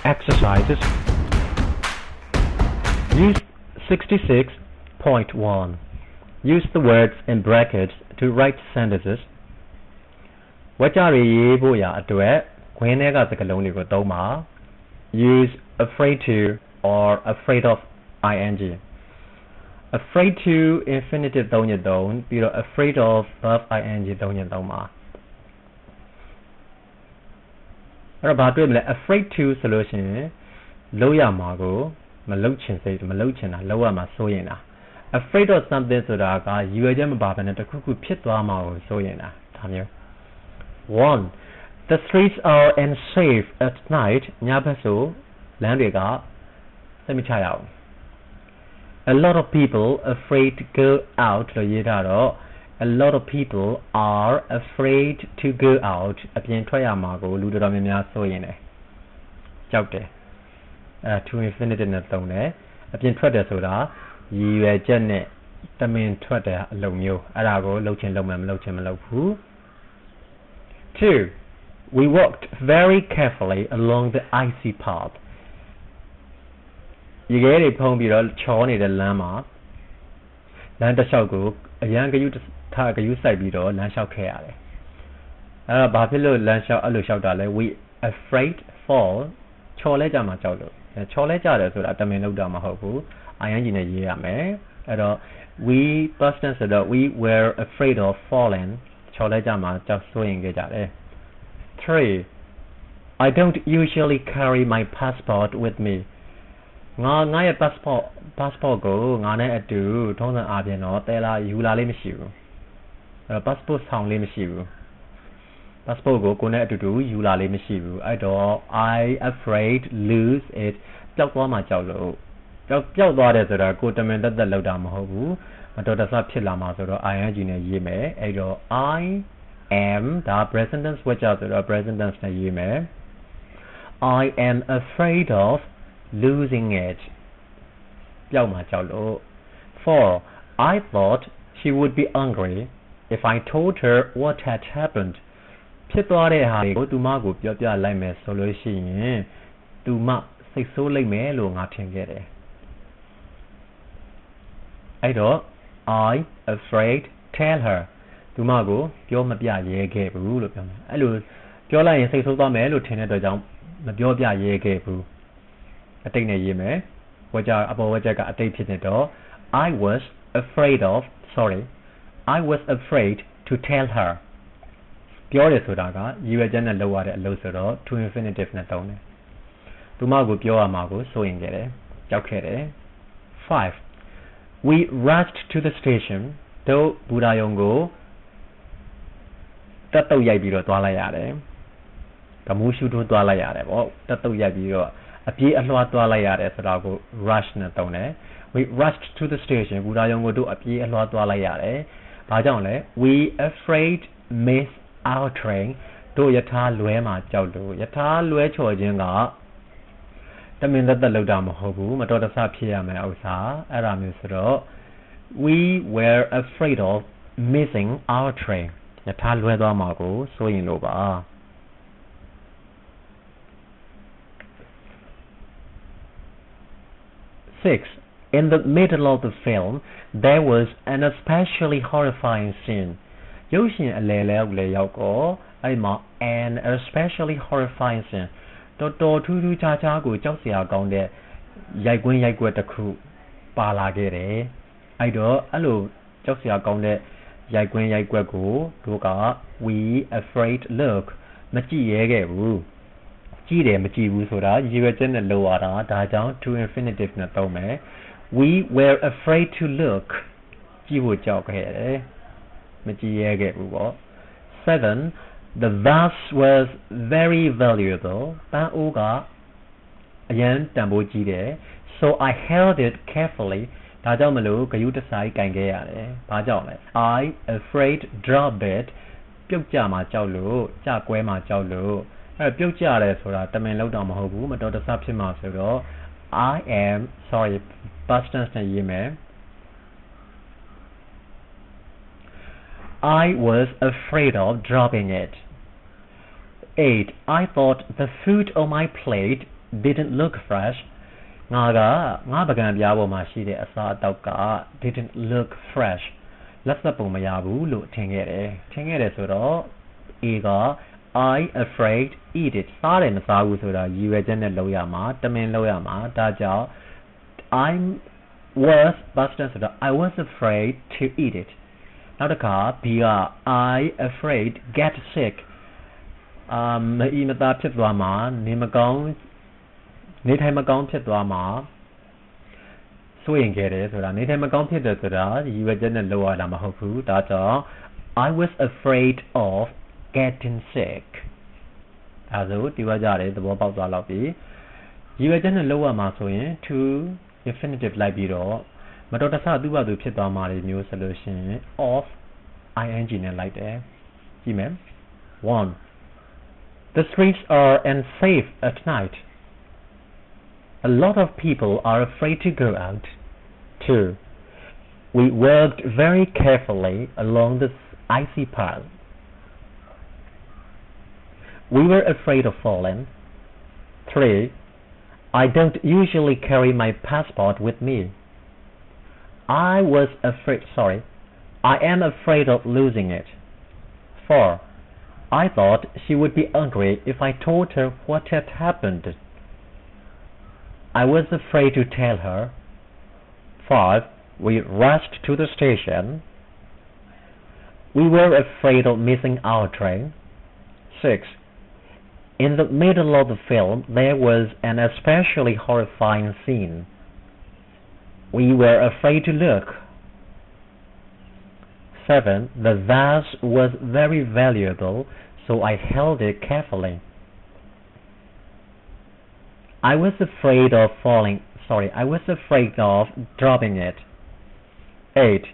Exercises. Use 66.1. Use the words in brackets to write sentences. ဝကြရရေးဖို့ရအတွက်ခွင်းထဲကစကားလုံးတွေကိုသုံးပါ Use afraid to or afraid of ing. Afraid to infinitive သုံးညသုံးပြီးတော့ afraid of verb ing သုံးညသုံးပါအဲ့တော့ဘာတွေ့မလဲ afraid to ဆိုလို့ရှိရင်လုပ်ရမှာကိုမလုပ်ချင်စိတ်မလုပ်ချင်တာလုပ်ရမှာစိုးရင်တာ afraid of something ဆိုတာကရွယ်ချက်မပါဘဲနဲ့တစ်ခုခုဖြစ်သွားမှာကိုစိုးရင်တာဒါမျိုး 1. The streets are unsafe at night ညဘက်ဆိုလမ်းတွေကစိတ်မချရအောင် A lot of people afraid to go out လို့ရေးထားတော့ A lot of people are afraid to go out အပြင်ထွက်ရမှာကိုလူတော်များများစိုးရင်တယ်ကြောက်တယ်to infinitive နဲ့သုံးတယ်အပြင်ထွက်တယ်ဆိုတာရည်ရွယ်ချက်နဲ့တမင်ထွက်တဲ့အလုပ်မျိုးအဲ့ဒါကိုလုပ်ချင်လုပ်မယ်မလုပ်ချင်မလုပ်ဘူး 2. We walked very carefully along the icy path ရေခဲတွေဖုံးပြီးတော့ချောနေတဲ့လမ်းမှာလမ်းတစ်လျှောက်ကိုအရန်ဂယုစိုက်ပြီးတော့လမ်းလျှောက်ခဲ့ရတယ်အဲ့တော့ဘာဖြစ်လို့လမ်းလျှောက်အဲ့လိုလျှောက်တာလဲ we afraid fall ချော်လဲကြမှာကြောက်လို့ချော်လဲကြတယ်ဆိုတာတမင်လုပ်တာမဟုတ်ဘူး ing နဲ့ရေးရမယ်အဲ့တော့ we past tense ဆိုတော့ we were afraid of falling ချော်လဲကြမှာကြောက်စိုးရင်ခဲ့ကြတယ် 3. I don't usually carry my passport with me ငါရဲ့ passport ကိုငါနဲ့အတူထုံးစံအားဖြင့်တော့တဲလာယူလာလေးမရှိဘူးအဲ့တော့ passport ဆောင်လေးမရှိဘူး passport ကိုကိုနဲ့အတူတူယူလာလေးမရှိဘူးအဲ့တော့ I afraid lose it ပျောက်သွားမှာကြောက်လို့ပျောက်သွားတယ်ဆိုတာကိုတမင်တက်လောက်တာမဟုတ်ဘူးမတော်တဆဖြစ်လာမှာဆိုတော့ ing နဲ့ရေးမယ်အဲ့တော့ I am ဒါ present tense ဝတ်ကြဆိုတော့ present tense နဲ့ရေးမယ် I am afraid of losing it ပျောက်မှာကြောက်လို့ 4. I thought she would be angry if I told her what had happened ဖြစ်သွားတဲ့ဟာကိုသူမကိုပြောပြလိုက်မယ်ဆိုလို့ရှိရင်သူမစိတ်ဆိုးလိမ့်မယ်လို့ငါထင်ခဲ့တယ်အဲ့တော့ I afraid tell her သူမကိုပြောမပြရဲခဲ့ဘူးလို့ပြောမယ်အဲ့လိုပြောလိုက်ရင်စိတ်ဆိုးသွားမယ်လို့ထင်တဲ့အတွက်ကြောင့်မပြောပြရဲခဲ့ဘူးအတိတ်နဲ့ရေးမယ်ဝကြအပေါ်ဝကြကအတိတ်ဖြစ်နေတော့ I was afraid to tell her ပြောတယ်ဆိုတာကရည်ရွယ်ချက်နဲ့လုပ်ရတဲ့အလုပ်ဆိုတော့ to infinitive နဲ့သုံးတယ်သူမကိုပြောရမှာကိုစိုးရင်ခဲ့တယ်ကြောက်ခဲ့တယ် 5. We rushed to the station တို့ဘူရာယုံကိုတက်တုတ်ရိုက်ပြီးတော့သွားလိုက်ရတယ်ကမူးရှူထိုးသွားလိုက်ရတယ်ပေါ့တက်တုတ်ရိုက်ပြီးတော့အပြေးအလွှားသွားလိုက်ရတယ်ဆိုတာကို rush နဲ့သုံးတယ် we rushed to the station ဘူရာယုံကိုတို့အပြေးအလွှားသွားလိုက်ရတယ်ဘာကြောင့်လဲ we afraid miss our train တို့ယထာလွဲမှာကြောက်လို့ယထာလွဲချော်ခြင်းကတမင်သက်လောက်တာမဟုတ်ဘူးမတော်တဆဖြစ်ရမယ်ဥစ္စာအဲ့ဒါမျိုးဆိုတော့ we were afraid of missing our train ယထာလွဲသွားမှာကိုစိုးရင်လို့ပါ 6. In the middle of the film there was an especially horrifying scene ရုပ်ရှင်အလယ်လဲရောက်ကောအဲ့မှာ an especially horrifying scene တော်ထူးထူးခြားခြားကိုကြောက်စရာကောင်းတဲ့ရိုက်ကွက်တစ်ခုပါလာခဲ့တယ်အဲ့တော့အဲ့လိုကြောက်စရာကောင်းတဲ့ရိုက်ကွက်ကိုတို့က we afraid look မကြည့်ရဲခဲ့ဘူးကြည့်တယ်မကြည့်ဘူးဆိုတာရည်ရွယ်ချက်နဲ့လုပ်ရတာဒါကြောင့် to infinitive နဲ့သုံးမယ် we were afraid to look ကြည့်ဖို့ကြောက်ခဲ့တယ်မကြည့်ရဲခဲ့ဘူးပေါ့ 7. The vase was very valuable ပန်းအိုးကအရန်တန်ဖိုးကြီးတယ် so I held it carefully ဒါကြောင့်မလို့ဂယုတစိုက်ကင်ခဲ့ရတယ်ဘာကြောင့်လဲ I afraid drop it ပြုတ်ကြမှာကြောက်လို့ကြကွဲမှာကြောက်လို့အဲ့ပြုတ်ကြတယ်ဆိုတာတမင်လောက်တော့မဟုတ်ဘူးမတော်တဆဖြစ်မှာဆိုတော့ past tense နဲ့ရေးမယ် I was afraid of dropping it 8. I thought the food on my plate didn't look fresh. ငါပကံပြားပေါ်မှာရှိတဲ့အစားအသောက်က didn't look fresh. လက်ဆက်ပုံမရဘူးလို့ထင်ခဲ့တယ်ဆိုတော့ A က I afraid eat it စားတယ်မစားဘူးဆိုတာရည်ရွယ်ချက်နဲ့လုပ်ရမှာတမင်လုပ်ရမှာဒါကြောင့် I was Buster ဆိုတာ I was afraid to eat it နောက်တစ်ခါ B က I afraid get sick မအီမသာဖြစ်သွားမှာနေထိုင်မကောင်းဖြစ်သွားမှာစိုးရင်ခဲ့တယ်ဆိုတာနေထိုင်မကောင်းဖြစ်တယ်ဆိုတာရည်ရွယ်ချက်နဲ့လုပ်ရတာမဟုတ်ဘူးဒါကြောင့် I was afraid of getting sick ဒါဆိုဒီဝါကြတယ်သဘောပေါက်သွားတော့ပြီရည်ရွယ်ချက်နဲ့လုပ်ရမှာဆိုရင် to infinitive လိုက်ပြီးတော့မတော်တဆသူ့ဘာသူဖြစ်သွားမှာမျိုးဆိုလို့ရှိရင် of ing နဲ့လိုက်တယ်ကြည့်မယ် 1. The streets are unsafe at night. A lot of people are afraid to go out. 2. We walked very carefully along the icy path. We were afraid of falling. 3. I don't usually carry my passport with me. I am afraid of losing it. 4. I thought she would be angry if I told her what had happened. I was afraid to tell her. 5. We rushed to the station. We were afraid of missing our train. 6. In the middle of the film, there was an especially horrifying scene. We were afraid to look. 7. The vase was very valuable, so I held it carefully. I was afraid of dropping it. 8.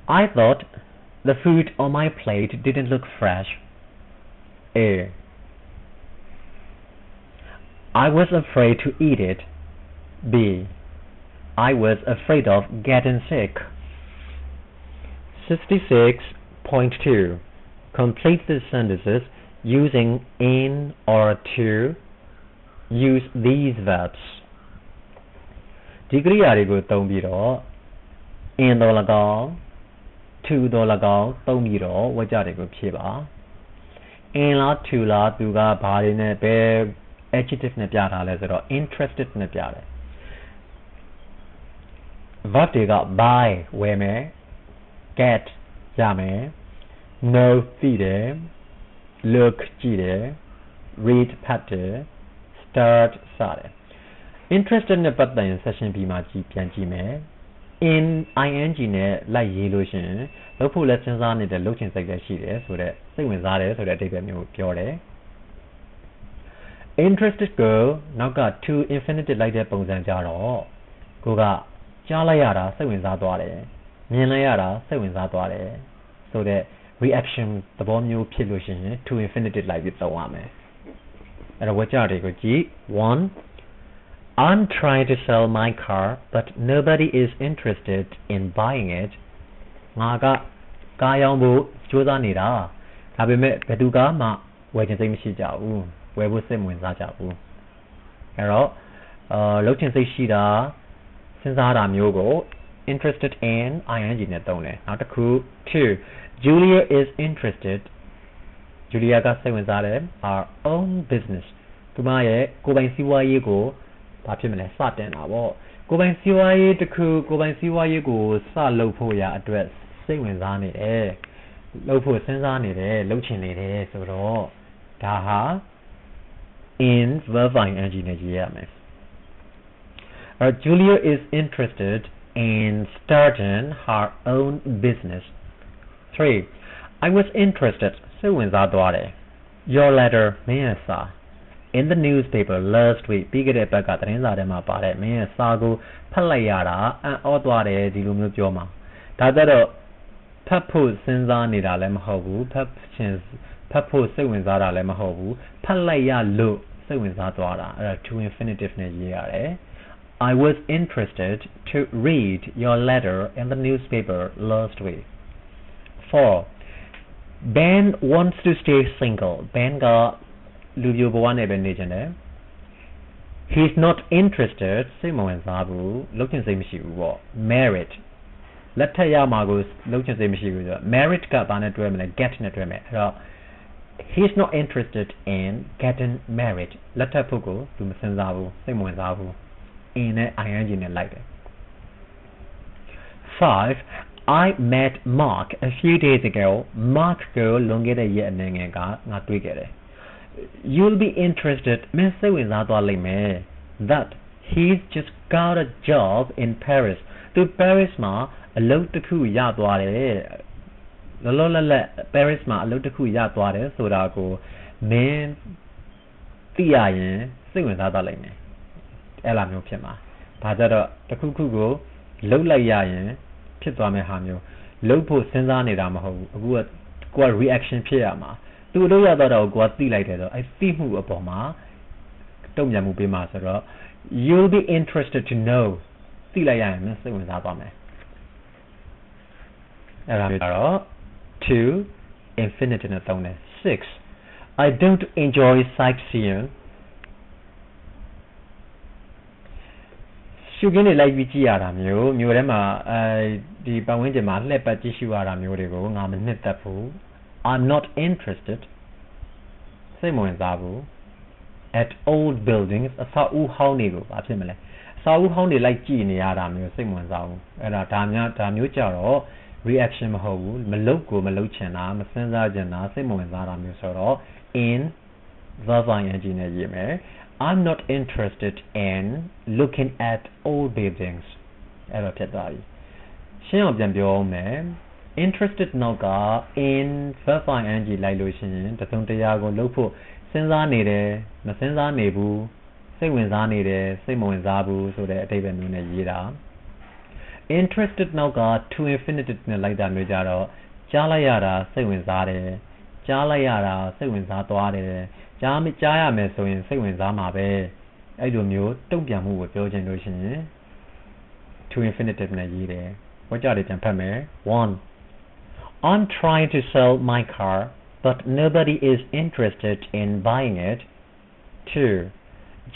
I thought the food on my plate didn't look fresh. A. I was afraid to eat it. B. I was afraid of getting sick. 66.2. Complete the sentences using in or to. Use these verbs. ဒီကရိယာတွေကိုသုံးပြီးတော့ in တော့၎င်း to တော့၎င်းသုံးပြီးတော့ဝါကြတွေကိုဖြည့်ပါ in လား to လားသူကဘာတွေနဲ့ပဲ adjective နဲ့ပြထားလဲဆိုတော့ interested နဲ့ပြတယ် verb တွေက buy ဝယ်မယ် get ရမယ် know သိတယ် look ကြည့်တယ် read ဖတ်တယ် start စတယ် interested နဲ့ပတ်သက်ရင် session B မှာပြန်ကြည့်မယ် in ing နဲ့လိုက်ရေးလို့ရှိရင်လုပ်ဖို့လက်စဉ်းစားနေတဲ့လုပ်ချင်စိတ်လည်းရှိတယ်ဆိုတော့စိတ်ဝင်စားတယ်ဆိုတဲ့အဓိပ္ပာယ်မျိုးပြောတယ် interested ကိုနောက်က to infinitive လိုက်တဲ့ပုံစံကြတော့ကိုကကြားလိုက်ရတာစိတ်ဝင်စားသွားတယ်မြင်လိုက်ရတာစိတ်ဝင်စားသွားတယ်ဆိုတော့ reaction သဘောမျိုးဖြစ်လို့ရှိရင် to infinitive လိုက်ပြီးသုံးရမယ်အဲ့တော့ဝါကြတွေကိုကြည့် 1. I'm trying to sell my car, but nobody is interested in buying it. ငါကကားရောင်းဖို့ကြိုးစားနေတာဒါပေမဲ့ဘယ်သူကမှဝယ်ချင်စိတ်မရှိကြဘူးဝယ်ဖို့စိတ်ဝင်စားကြဘူးအဲ့တော့လုပ်ချင်စိတ်ရှိတာစဉ်းစားတာမျိုးကို interested in ing နဲ့သုံးတယ်နောက်တစ်ခု 2. Julia is interested Julia ကစိတ်ဝင်စားတယ် our own business သူမရဲ့ကိုယ်ပိုင်စီးပွားရေးကိုဘာဖြစ်မလဲစတင်တာပေါ့ကိုယ်ပိုင်စီးပွားရေးတစ်ခုကိုယ်ပိုင်စီးပွားရေးကိုစလုပ်ဖို့ရအတွက်စိတ်ဝင်စားနေတယ်လုပ်ဖို့စဉ်းစားနေတယ်လုပ်ချင်နေတယ်ဆိုတော့ဒါဟာ in verb ing နဲ့ရေးရမယ် Julia is interested in starting her own business 3. I was interested စိတ်ဝင်စားသွားတယ် Your letter မင်းရဲ့စာ In the newspaper last week ပြီးခဲ့တဲ့ဘက်ကသတင်းစာထဲမှာပါတဲ့မင်းရဲ့စာကိုဖတ်လိုက်ရတာအံ့ဩသွားတယ်ဒီလိုမျိုးပြောမှာဒါကြတော့ဖတ်ဖို့စဉ်းစားနေတာလည်းမဟုတ်ဘူးဖတ်ဖို့စိတ်ဝင်စားတာလည်းမဟုတ်ဘူးဖတ်လိုက်ရလို့စိတ်ဝင်စားသွားတာအဲ့ဒါ to infinitive နဲ့ရေးရတယ် I was interested to read your letter in the newspaper last week 4. Ben wants to stay single. Ben ကလူပြိုဘဝနဲ့ပဲနေချင်တယ် He's not interested စိတ်မဝင်စားဘူးလုပ်ချင်စိတ်မရှိဘူးပေါ့ Married လက်ထက်ရမှာကိုလုပ်ချင်စိတ်မရှိဘူးဆိုတော့ married ကဘာနဲ့တွဲမလဲ get နဲ့တွဲမယ်အဲ့တော့ He's not interested in getting married လက်ထက်ဖို့ကိုသူမစင်စားဘူးစိတ်မဝင်စားဘူး in နဲ့ ing နဲ့လိုက်တယ် 5. I met Mark a few days ago. Mark ကိုလွန်ခဲ့တဲ့ရက်အနည်းငယ်ကငါတွေ့ခဲ့တယ် You'll be interested မင်းစိတ်ဝင်စားသွားလိမ့်မယ် that he's just got a job in Paris သူ Paris မှာအလုပ်တစ်ခုရသွားတယ်လောလောလတ်လတ် Paris မှာအလုပ်တစ်ခုရသွားတယ်ဆိုတာကိုမင်းသိရရင်စိတ်ဝင်စားသွားလိမ့်မယ်အဲ့လိုမျိုးဖြစ်မှာဒါကြတော့တစ်ခုခုကိုလုပ်လိုက်ရရင်ဖြစ်သွားမယ့်ဟာမျိုးလုပ်ဖို့စဉ်းစားနေတာမဟုတ်ဘူးအခုကကိုယ် reaction ဖြစ်ရမှာသူလုပ်ရတော့ကိုယ်ကသိလိုက်တယ်ဆိုအဲ့သိမှုအပေါ်မှာတုံ့ပြန်မှုပေးမှာဆိုတော့ you'll be interested to know သိလိုက်ရရင်မစိတ်ဝင်စားသွားမယ်အဲ့ဒါမျိုးတော့ to infinitive နဲ့သုံးတယ် 6 I don't enjoy sightseeing ရှုခင်းတွေလိုက်ပြီးကြည့်ရတာမျိုးမြို့ထဲမှာဒီပတ်ဝန်းကျင်မှာလှည့်ပတ်ကြည့်ရှုရတာမျိုးတွေကိုငါမနှစ်သက်ဘူး I'm not interested စိတ်မဝင်စားဘူး at old buildings အဆောက်အဦဟောင်းတွေကိုဘာဖြစ်မလဲအဆောက်အဦဟောင်းတွေလိုက်ကြည့်နေရတာမျိုးစိတ်မဝင်စားဘူးအဲ့ဒါမျိုးကြတော့ reaction မဟုတ်ဘူးမလုပ်ကိုမလုပ်ချင်တာမစဉ်းစားချင်တာစိတ်မဝင်စားတာမျိုးဆိုတော့ in verb ing နဲ့ရေးမယ်I'm not interested in looking at old buildings အဲ့လိုဖြစ်သွားပြီရှင်းအောင်ပြန်ပြောအောင်မယ် interested နောက်က in verb ing လိုက်လို့ရှိရင်တစုံတရာကိုလုပ်ဖို့စဉ်းစားနေတယ်မစဉ်းစားနေဘူးစိတ်ဝင်စားနေတယ်စိတ်မဝင်စားဘူးဆိုတဲ့အဓိပ္ပာယ်မျိုးနဲ့ရေးတာ interested နောက်က to infinitive နဲ့လိုက်တာမျိုးကြတော့ကြားလိုက်ရတာစိတ်ဝင်စားတယ်ကြားလိုက်ရတာစိတ်ဝင်စားသွားတယ်ကြားရမယ်ဆိုရင်စိတ်ဝင်စားမှာပဲအဲ့လိုမျိုးတုံ့ပြန်မှုကိုပြောချင်လို့ရှိရင် to infinitive နဲ့ရေးတယ်ဝါကြတွေပြန်ဖတ်မယ် 1 I'm trying to sell my car but nobody is interested in buying it 2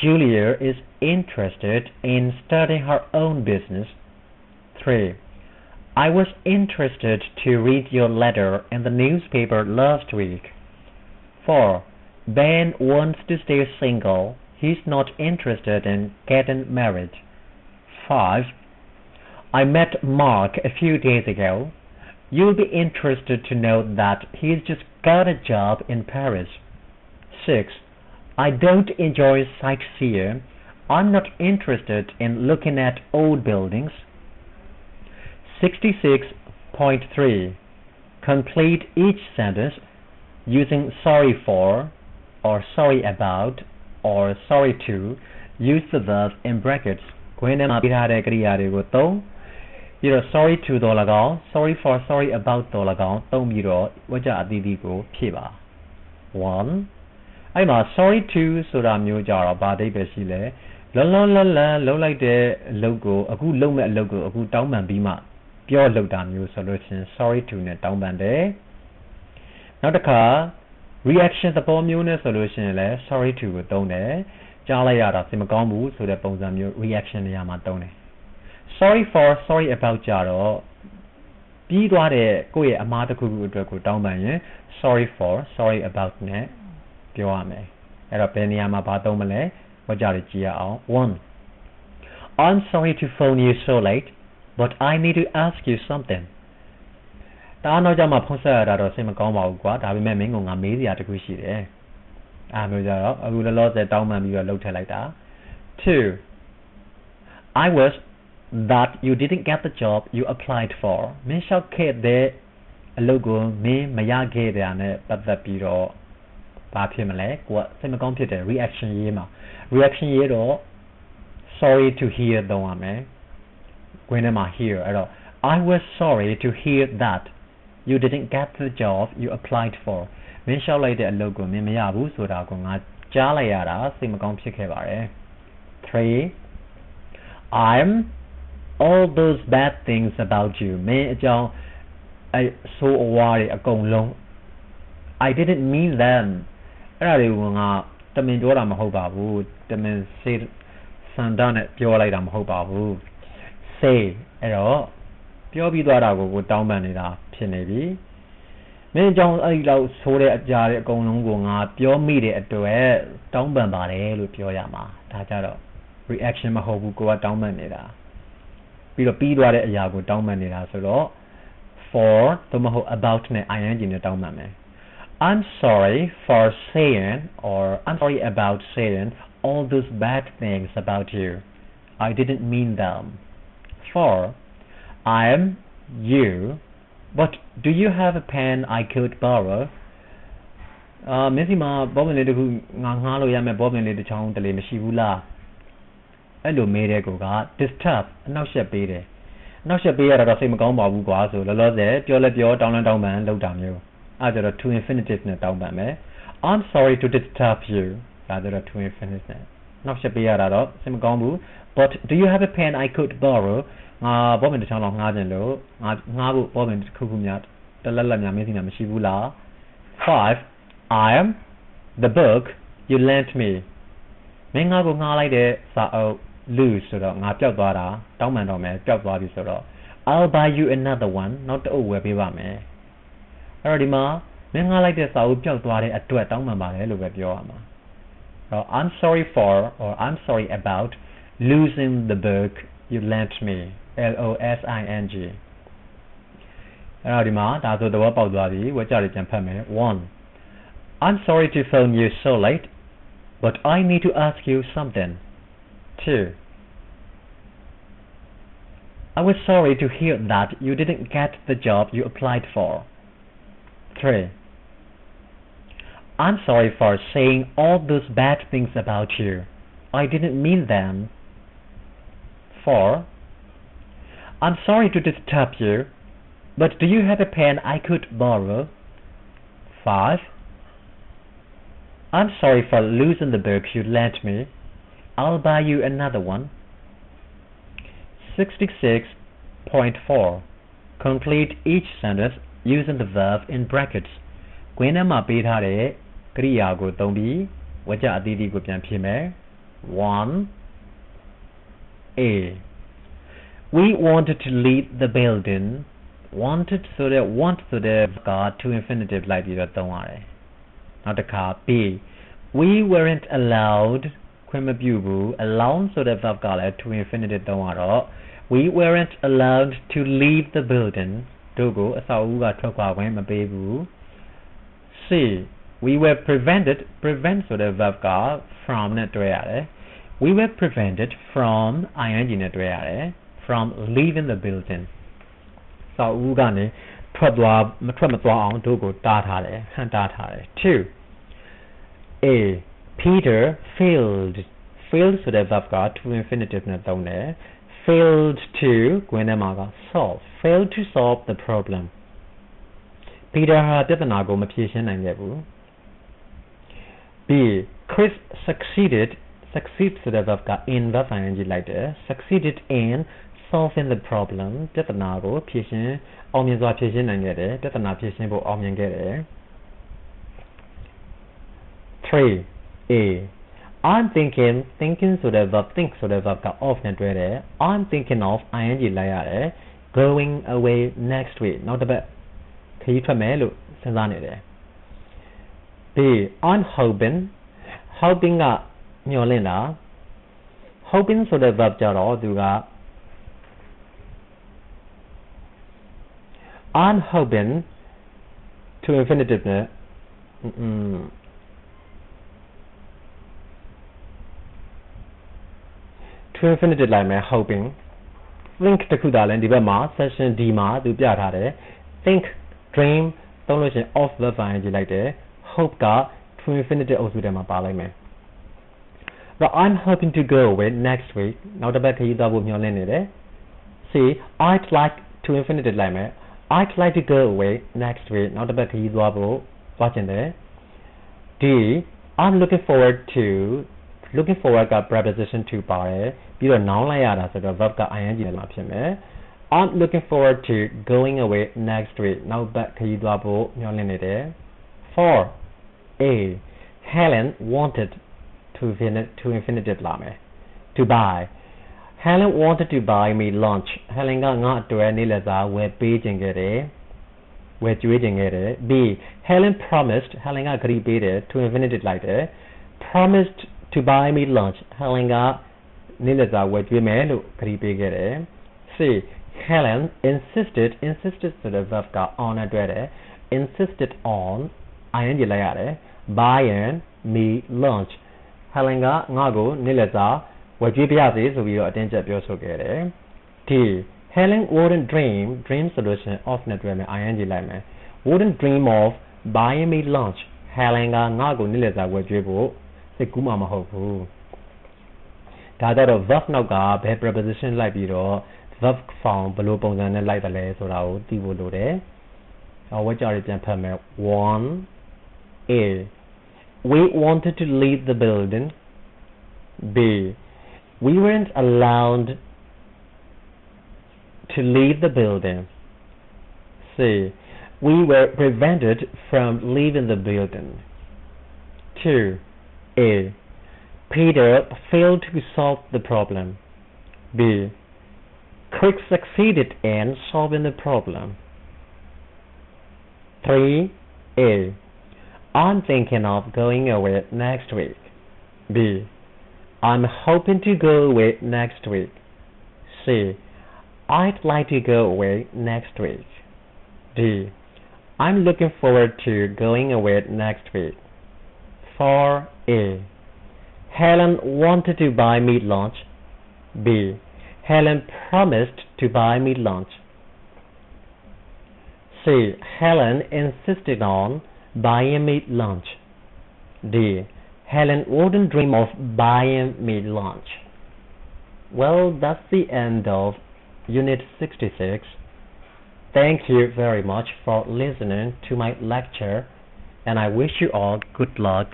Julia is interested in starting her own business 3 I was interested to read your letter in the newspaper last week 4 Ben wants to stay single. He's not interested in getting married. 5. I met Mark a few days ago. You'll be interested to know that he's just got a job in Paris. 6. I don't enjoy sightseeing. I'm not interested in looking at old buildings. 66.3. Complete each sentence using sorry for or sorry about or sorry to use the verb in brackets ခွင်းထဲမှာပြထားတဲ့ကရိယာတွေကိုသုံးပြီးတော့ sorry to တော့၎င်း sorry for sorry about တော့၎င်းသုံးပြီးတော့ဝါကြအသီးသီးကိုဖြည့်ပါ 1 အဲ့မှာ sorry to ဆိုတာမျိုးကြတော့ဘာအဓိပ္ပာယ်ရှိလဲလောလောလတ်လတ်လုံးလိုက်တဲ့အလုပ်ကိုအခုလုပ်မဲ့အလုပ်ကိုအခုတောင်းပန်ပြီးမှပြောလုပ်တာမျိုးဆိုလို့ချင်း sorry to နဲ့တောင်းပန်တယ်နောက်တစ်ခါreaction သဘောမျိုးနဲ့ဆိုလို့ရှိရင်လည်း sorry to ကိုသုံးတယ်ကြားလိုက်ရတာစိတ်မကောင်းဘူးဆိုတဲ့ပုံစံမျိုး reaction နေရာမှာသုံးတယ် sorry for sorry about ကြတော့ပြီးသွားတဲ့ကိုယ့်ရဲ့အမှားတစ်ခုခုအတွက်ကိုတောင်းပန်ရင် sorry for sorry about နဲ့ပြောရမယ်အဲ့တော့ဘယ်နေရာမှာဘာသုံးမလဲဝါကြရကြည့်ရအောင် 1 I'm sorry to phone you so late but I need to ask you somethingဒါနောက်ကြမှာဖုန်းဆက်ရတာတော့စိတ်မကောင်းပါဘူးကွာဒါပေမဲ့မင်းကငါမေးစရာတခုရှိတယ်အားမျိုးကြတော့အခုလောလောဆယ်တောင်းပန်ပြီးတော့လှုပ်ထည့်လိုက်တာ 2 I was that you didn't get the job you applied for မင်းလျှောက်ခဲ့တဲ့အလုပ်ကိုမင်းမရခဲ့တဲ့အနေနဲ့ပတ်သက်ပြီးတော့ဘာဖြစ်မလဲကိုကစိတ်မကောင်းဖြစ်တယ် reaction ရေးမှာ reaction ရေးတော့ sorry to hear သုံးရမယ်ခွင်းထဲမှာ hear အဲ့တော့ I was sorry to hear that you didn't get the job you applied for မင်းလျှောက်လိုက်တဲ့အလုပ်ကိုမင်းမရဘူးဆိုတာကိုငါကြားလိုက်ရတာစိတ်မကောင်းဖြစ်ခဲ့ပါတယ် 3 I'm all those bad things about you မင်းအကြောင်းဆိုးအဝါးတွေအကုန်လုံး I didn't mean them အဲ့ဒါတွေကိုငါတမင်ပြောတာမဟုတ်ပါဘူးတမင်စေစန္ဒနဲ့ပြောလိုက်တာမဟုတ်ပါဘူး say အဲ့တော့ပြောပြီးသွားတာကိုတောင်းပန်နေတာဖြစ်နေပြီမင်းကြောင့်အဲ့ဒီလောက်ဆိုးတဲ့အကြာတဲ့အကုန်လုံးကိုငါပြောမိတဲ့အတွက်တောင်းပန်ပါတယ်လို့ပြောရမှာဒါကြတော့ reaction မဟုတ်ဘူးကိုကတောင်းပန်နေတာပြီးတော့ပြီးသွားတဲ့အရာကိုတောင်းပန်နေတာဆိုတော့ for သို့မဟုတ် about နဲ့ ing နဲ့တောင်းပန်မယ် I'm sorry for saying or I'm sorry about saying all those bad things about you I didn't mean them for I'm you but do you have a pen I could borrow မင်းစီမှာဘောပင်လေးတစ်ခုငါငှားလို့ရမယ်ဘောပင်လေးတစ်ချောင်းတလေမရှိဘူးလားအဲ့လိုမေးတဲ့ကိုက disturb အနှောက်အယှက်ပေးတယ်အနှောက်အယှက်ပေးရတာတော့စိတ်မကောင်းပါဘူးကွာဆိုလောလောဆယ်ပြောလဲပြောတောင်းတောင်းပန်လောက်တာမျိုးအဲ့ဒါတော့ to infinitive နဲ့တောင်းပန်မယ် I'm sorry to disturb you ဒါကြတော့ to infinitive နဲ့နှောက်အယှက်ပေးရတာတော့စိတ်မကောင်းဘူး but do you have a pen I could borrow ငါဘောပင်တစ်ချောင်းလောက်ငှားခြင်းလို့ငှားဖို့ဘောပင်တစ်ခုခုများတလက်လက်များမင်းစီမှာမရှိဘူးလား 5 I am the book you lent me မင်းငါကိုငှားလိုက်တဲ့စာအုပ် lose ဆိုတော့ငါပျောက်သွားတာတောင်းပန်တော့မယ်ပျောက်သွားပြီဆိုတော့ I'll buy you another one နောက်တစ်အုပ်ဝယ်ပေးပါမယ်အဲ့တော့ဒီမှာမင်းငှားလိုက်တဲ့စာအုပ်ပျောက်သွားတဲ့အတွက်တောင်းပန်ပါတယ်လို့ပဲပြောရမှာအဲ့တော့ I'm sorry for or I'm sorry about losing the book you lent me LOSING အဲ့တော့ဒီမှာဒါဆိုသဘောပေါက်သွားပြီဝါကြရပြန်ဖတ်မယ် 1 I'm sorry to phone you so late but I need to ask you something 2 I was sorry to hear that you didn't get the job you applied for 3 I'm sorry for saying all those bad things about you I didn't mean them 4 I'm sorry to disturb you but do you have a pen I could borrow 5 I'm sorry for losing the book you lent me I'll buy you another one 66.4 Complete each sentence using the verb in brackets ကွင်းထဲမှာပေးထားတဲ့ကရိယာကိုသုံးပြီးဝါကြအသီးသီးကိုပြန်ဖြည့်မယ် 1 A We wanted to leave the building wanted ဆိုတဲ့ want ဆိုတဲ့ က to infinitive လိုက်ပြီးတော့သုံးရတယ်နောက်တစ်ခါ B we weren't allowed ခွင့်မပြုဘူး allowed ဆိုတဲ့ verb ကလည်း to infinitive သုံးရတော့ we weren't allowed to leave the building တို့ကိုအဆောက်အဦကထွက်ခွာခွင့်မပေးဘူး C we were prevented prevent ဆိုတဲ့ verb က from နဲ့တွဲရတယ် we were prevented from ing နဲ့တွဲရတယ် from leaving the building ဆောက်ဦးကနေမထွက်မသွားအောင်တို့ကိုတားထားတယ်ဟန်တားထားတယ် 2 A Peter failedဆိုတဲ့ verb က to infinitive နဲ့သုံးတယ် failed to ကွင်းထဲမှာက solve failed to solve the problem Peter ဟာပြဿနာကိုမဖြေရှင်းနိုင်ခဲ့ဘူး B Chris succeed ဆိုတဲ့ verb က in verb ing လိုက်တယ် succeeded in solving the problem ပြဿနာကိုဖြေရှင်းအောင်မြင်စွာဖြေရှင်းနိုင်ခဲ့တယ်ပြဿနာဖြေရှင်းဖို့အောင်မြင်ခဲ့တယ် 3 A I'm thinking ဆိုတဲ့ verb think ဆိုတဲ့ verb က of နဲ့တွဲတယ် I'm thinking of ing လိုက်ရတယ် going away next week နောက်တစ်ပတ်ခရီးထွက်မယ်လို့စဉ်းစားနေတယ် B I'm hoping ကမျှော်လင့်တာ hoping ဆိုတဲ့ verb ကြတော့သူကI'm hoping to infinitive နဲ့to infinitive လိုက်မယ် hoping think တခုသာလဲဒီဘက်မှာ session D မှာသူပြထားတယ် think dream သုံးလို့ရှိရင် of verb ing လိုက်တယ် hope က to infinitive အုပ်စုထဲမှာပါလိုက်မယ် I'm hoping to go away next week နောက်တစ်ပတ်ခရီးသွားဖို့မျှော်လင့်နေတယ် See I'd like to infinitive လိုက်မယ်I'd like to go away next week နောက်တစ်ပတ်ခရီးသွားချင်တယ် D I'm looking forwardက preposition to ပါတယ်ပြီးတော့ noun လိုက်ရတာဆိုတော့ verb က ing နဲ့မှာဖြစ်မယ် I'm looking forward to going away next week နောက်ပတ်ခရီးသွားဖို့မျှော်လင့်နေတယ် 4. A. Helen wanted to infinitive လာမယ် to buy. Helen wanted to buy me lunch. Helen ကငါအတွက်နေ့လည်စာဝယ်ပေးခြင်းခဲ့တယ်ဝယ်ကျွေးခြင်းခဲ့တယ် B. Helen promised. Helen ကဂရီပေးတယ် to infinitive လိုက်တယ် promised to buy me lunch. Helen ကနေ့လည်စာဝယ်ကျွေးမယ်လို့ဂရီပေးခဲ့တယ် C. Helen insisted ဆိုတဲ့ verb က on နဲ့တွဲတယ် insisted on ing လိုက်ရတယ် buying me lunch. Helen ကငါ့ကိုနေ့လည်စာဝယ်ကျွေးပြရစီဆိုပြီးတော့အတင်းကျပ်ပြောဆိုခဲ့တယ် D. Helen wouldn't dream ဆိုလို့ရှိရင် of နဲ့တွဲမယ် ing လိုက်မယ် wouldn't dream of buying me lunch. Helen ကငါ့ကိုနေ့လည်စာဝယ်ကျွေးဖို့စိတ်ကူးမှာမဟုတ်ဘူးဒါကြတော့ verb နောက်ကဘယ် preposition လိုက်ပြီးတော့ verb form ဘယ်လိုပုံစံနဲ့လိုက်တယ်လဲဆိုတာကိုသိဖို့လိုတယ်ဝါကြရပြန်ဖတ်မယ် 1. A. We wanted to leave the building. B. We weren't allowed to leave the building. C. We were prevented from leaving the building. 2. A. Peter failed to solve the problem. B. Crick succeeded in solving the problem. 3. A. I'm thinking of going away next week. B. I'm hoping to go away next week. C. I'd like to go away next week. D. I'm looking forward to going away next week. 4A. Helen wanted to buy me lunch. B. Helen promised to buy me lunch. C. Helen insisted on buying me lunch. D. Helen wouldn't dream of buying me lunch. Well, that's the end of Unit 66. Thank you very much for listening to my lecture, and I wish you all good luck.